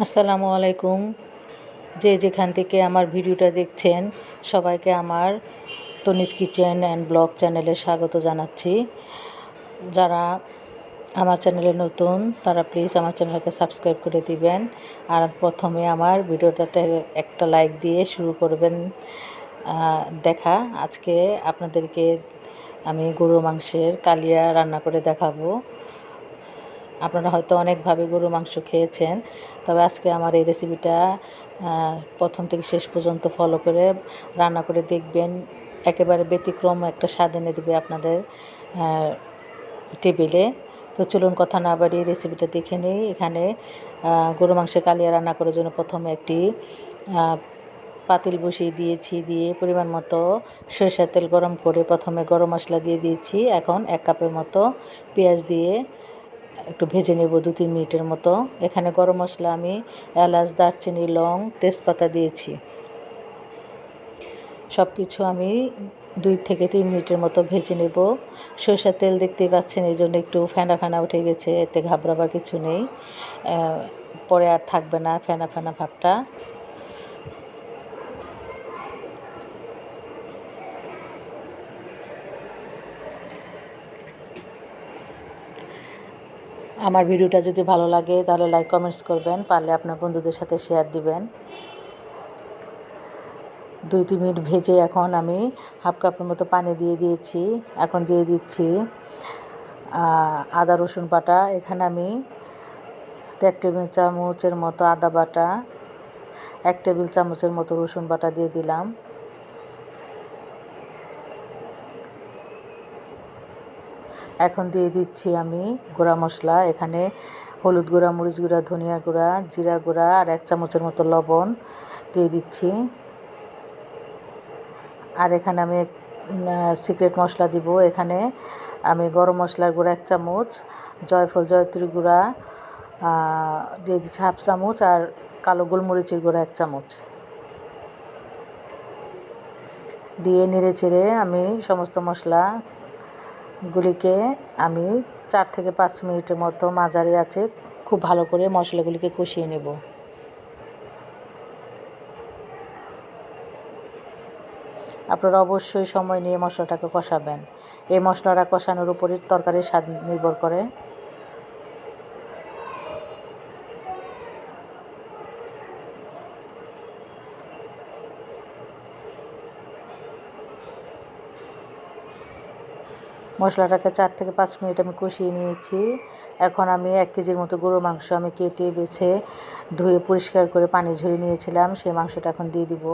আসসালামু আলাইকুম। যে যেখান থেকে আমার ভিডিওটা দেখছেন সবাইকে আমার তনিস কিচেন অ্যান্ড ব্লগ চ্যানেলে স্বাগত জানাচ্ছি। যারা আমার চ্যানেলে নতুন তারা প্লিজ আমার চ্যানেলকে সাবস্ক্রাইব করে দিবেন। আর প্রথমে আমার ভিডিওটাতে একটা লাইক দিয়ে শুরু করবেন দেখা। আজকে আপনাদেরকে আমি গরুর মাংসের কালিয়া রান্না করে দেখাবো। আপনারা হয়তো অনেকভাবে গরুর মাংস খেয়েছেন, তবে আজকে আমার এই রেসিপিটা প্রথম থেকে শেষ পর্যন্ত ফলো করে রান্না করে দেখবেন। একেবারে ব্যতিক্রম একটা স্বাদ এনে দেবে আপনাদের টেবিলে। তো চলুন কথা না বাড়িয়ে রেসিপিটা দেখে নিই। এখানে গরু মাংসের কালিয়া রান্না করার জন্য প্রথমে একটি পাতিল বসিয়ে দিয়েছি, দিয়ে পরিমাণ মতো সরিষার তেল গরম করে প্রথমে গরম মশলা দিয়ে দিয়েছি। এখন 1 কাপের মতো পেঁয়াজ দিয়ে একটু ভেজে নেব 2-3 মিনিটের মতো। এখানে গরম মশলা আমি এলাচ, দারচিনি, লং, তেজপাতা দিয়েছি। সব কিছু আমি 2 থেকে 3 মিনিটের মতো ভেজে নেব। সরষের তেল দেখতেই পাচ্ছেন, এই জন্য একটু ফেনা ফেনা উঠে গেছে, এতে ঘাবড়াবার কিছু নেই। পরে আর থাকবে না ফেনা ফেনা ভাবটা। আমার ভিডিওটা যদি ভালো লাগে তাহলে লাইক কমেন্টস করবেন, পারলে আপনার বন্ধুদের সাথে শেয়ার দিবেন। 2-3 মিনিট ভেজে এখন আমি 1/2 কাপের মতো পানি দিয়ে দিয়েছি। এখন দিয়ে দিচ্ছি আদা রসুন বাটা। এখানে আমি 1 টেবিল চামচের মতো আদা বাটা, 1 টেবিল চামচের মতো রসুন বাটা দিয়ে দিলাম। এখন দিয়ে দিচ্ছি আমি গুঁড়া মশলা। এখানে হলুদ গুঁড়া, মরিচ গুঁড়া, ধনিয়া গুঁড়া, জিরা গুঁড়া আর 1 চামচের মতো লবণ দিয়ে দিচ্ছি। আর এখানে আমি সিক্রেট মশলা দিব। এখানে আমি গরম মশলার গুঁড়া 1 চামচ, জয়ফল জয়ত্রী গুঁড়া দিয়ে দিচ্ছি 1/2 চামচ, আর কালো গোলমরিচের গুঁড়া 1 চামচ দিয়ে নেড়ে চেড়ে আমি সমস্ত মশলাগুলিকে আমি 4 থেকে 5 মিনিটের মতো মাঝারি আঁচে খুব ভালো করে মশলাগুলিকে কষিয়ে নেব। আপনারা অবশ্যই সময় নিয়ে মশলাটাকে কষাবেন। এই মশলাটা কষানোর উপরই তরকারির স্বাদ নির্ভর করে। মশলাটাকে 4 থেকে 5 মিনিট আমি কষিয়ে নিয়েছি। এখন আমি 1 কেজির মতো গরুর মাংস আমি কেটে বেছে ধুয়ে পরিষ্কার করে পানি ঝরিয়ে নিয়েছিলাম, সেই মাংসটা এখন দিয়ে দিব।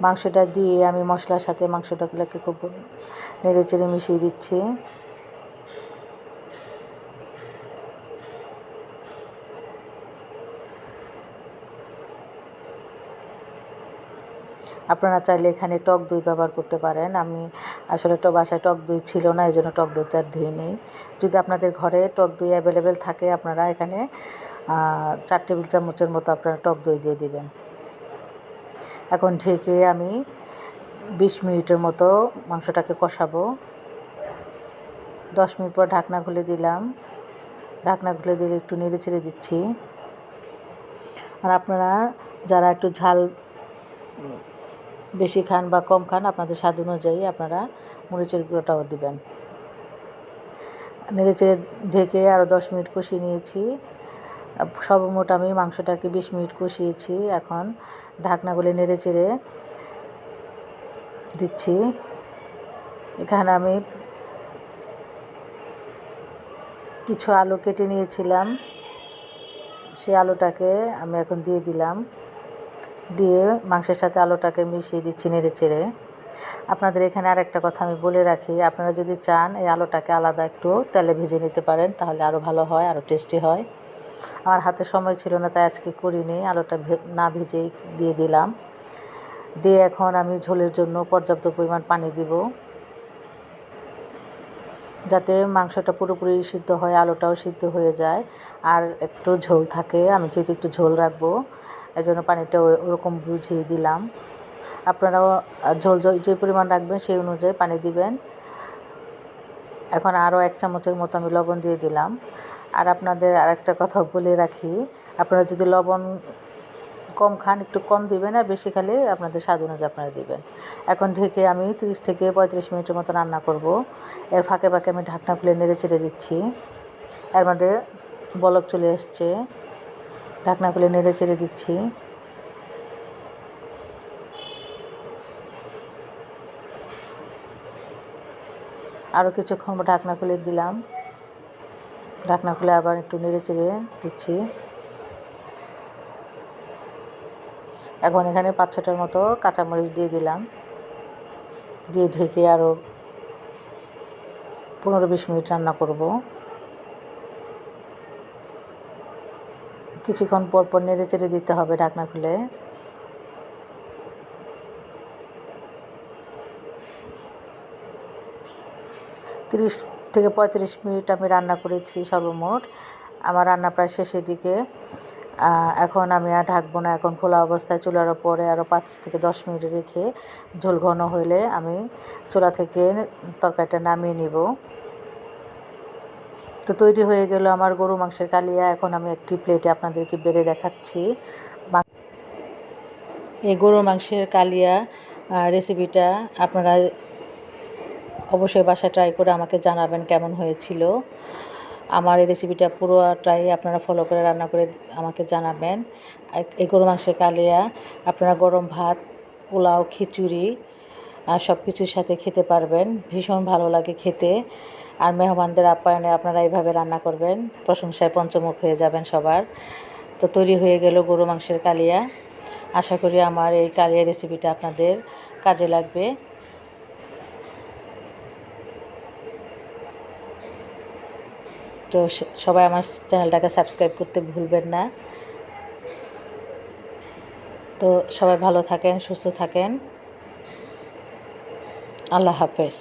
মাংসটা দিয়ে আমি মশলার সাথে মাংসটাকে খুব নেড়ে চেড়ে মিশিয়ে দিচ্ছি। আপনারা চাইলে এখানে টক দই ব্যবহার করতে পারেন। আমি আসলে বাসায় টক দই ছিল না, এই জন্য টক দইটা দিইনি। যদি আপনাদের ঘরে টক দই অ্যাভেলেবেল থাকে আপনারা এখানে 4 টেবিল চামচের মতো আপনারা টক দই দিয়ে দিবেন। এখন ঢেকে আমি 20 মিনিটের মতো মাংসটাকে কষাবো। 10 মিনিট পর ঢাকনা খুলে দিলাম। ঢাকনা খুলে দিয়ে একটু নেড়ে চেড়ে দিচ্ছি। আর আপনারা যারা একটু ঝাল বেশি খান বা কম খান, আপনাদের স্বাদ অনুযায়ী আপনারা মরিচের গুঁড়োটাও দিবেন। নেড়ে চেড়ে ঢেকে আরও 10 মিনিট কষিয়ে নিয়েছি। সর্বমোট আমি মাংসটাকে 20 মিনিট কষিয়েছি। এখন ঢাকনাগুলো নেড়ে চেড়ে দিচ্ছি। এখানে আমি কিছু আলু কেটে নিয়েছিলাম, সেই আলুটাকে আমি এখন দিয়ে দিলাম। দিয়ে মাংসের সাথে আলুটাকে মিশিয়ে দিচ্ছি নেড়ে চেড়ে। আপনাদের এখানে আরেকটা কথা আমি বলে রাখি, আপনারা যদি চান এই আলুটাকে আলাদা একটু তেলে ভেজে নিতে পারেন, তাহলে আরও ভালো হয়, আরও টেস্টি হয়। আমার হাতে সময় ছিল না তাই আজকে করিনি, আলুটা না ভেজেই দিয়ে দিলাম। দিয়ে এখন আমি ঝোলের জন্য পর্যাপ্ত পরিমাণ পানি দিব, যাতে মাংসটা পুরোপুরি সিদ্ধ হয়, আলুটাও সিদ্ধ হয়ে যায় আর একটু ঝোল থাকে। আমি যেহেতু একটু ঝোল রাখবো, এই জন্য পানিটা ওরকম বুঝিয়ে দিলাম। আপনারাও ঝোল যে পরিমাণ রাখবেন সেই অনুযায়ী পানি দিবেন। এখন আরও 1 চামচের মতো আমি লবণ দিয়ে দিলাম। আর আপনাদের আরেকটা কথা বলে রাখি, আপনারা যদি লবণ কম খান একটু কম দিবেন, আর বেশি খেলে আপনাদের স্বাদ অনুযায়ী আপনারা দিবেন। এখন ঢেকে আমি 30 থেকে 35 মিনিটের মতো রান্না করব। এর ফাঁকে ফাঁকে আমি ঢাকনা খুলে নেড়ে চেড়ে দিচ্ছি। এর মধ্যে বলক চলে এসছে, ঢাকনা খুলে নেড়ে চেড়ে দিচ্ছি। আরও কিছুক্ষণ ঢাকনা খুলে দিলাম, ঢাকনা খুলে আবার একটু নেড়ে চেড়ে দিচ্ছি। এখন এখানে 5-6টার মতো কাঁচামরিচ দিয়ে দিলাম, দিয়ে ঢেকে আরও 15-20 মিনিট রান্না করব। কিছুক্ষণ পর পর নেড়ে চেড়ে দিতে হবে ঢাকনা খুলে। তিরিশ থেকে 35 মিনিট আমি রান্না করেছি সর্বমোট। আমার রান্না প্রায় শেষের দিকে। এখন আমি আর ঢাকবো না, এখন খোলা অবস্থায় চুলার ওপরে আরও 5 থেকে 10 মিনিট রেখে ঝোল ঘন হলে আমি চুলা থেকে তরকারিটা নামিয়ে নিব। তো তৈরি হয়ে গেল আমার গরু মাংসের কালিয়া। এখন আমি একটি প্লেটে আপনাদেরকে বেড়ে দেখাচ্ছি। এই গরু মাংসের কালিয়া রেসিপিটা আপনারা অবশ্যই বাসায় ট্রাই করে আমাকে জানাবেন কেমন হয়েছিল। আমার এই রেসিপিটা পুরোটাই আপনারা ফলো করে রান্না করে আমাকে জানাবেন। এই গরু মাংসের কালিয়া আপনারা গরম ভাত, পোলাও, খিচুড়ি সব কিছুর সাথে খেতে পারবেন, ভীষণ ভালো লাগে খেতে। আর মেহমানদের আপ্যায়নে আপনারা এইভাবে রান্না করবেন, প্রশংসায় পঞ্চমুখ হয়ে যাবেন সবার। তো তৈরি হয়ে গেল গরু মাংসের কালিয়া। আশা করি আমার এই কালিয়া রেসিপিটা আপনাদের কাজে লাগবে। তো সবাই আমার চ্যানেলটাকে সাবস্ক্রাইব করতে ভুলবেন না। তো সবাই ভালো থাকেন, সুস্থ থাকেন। আল্লাহ হাফেজ।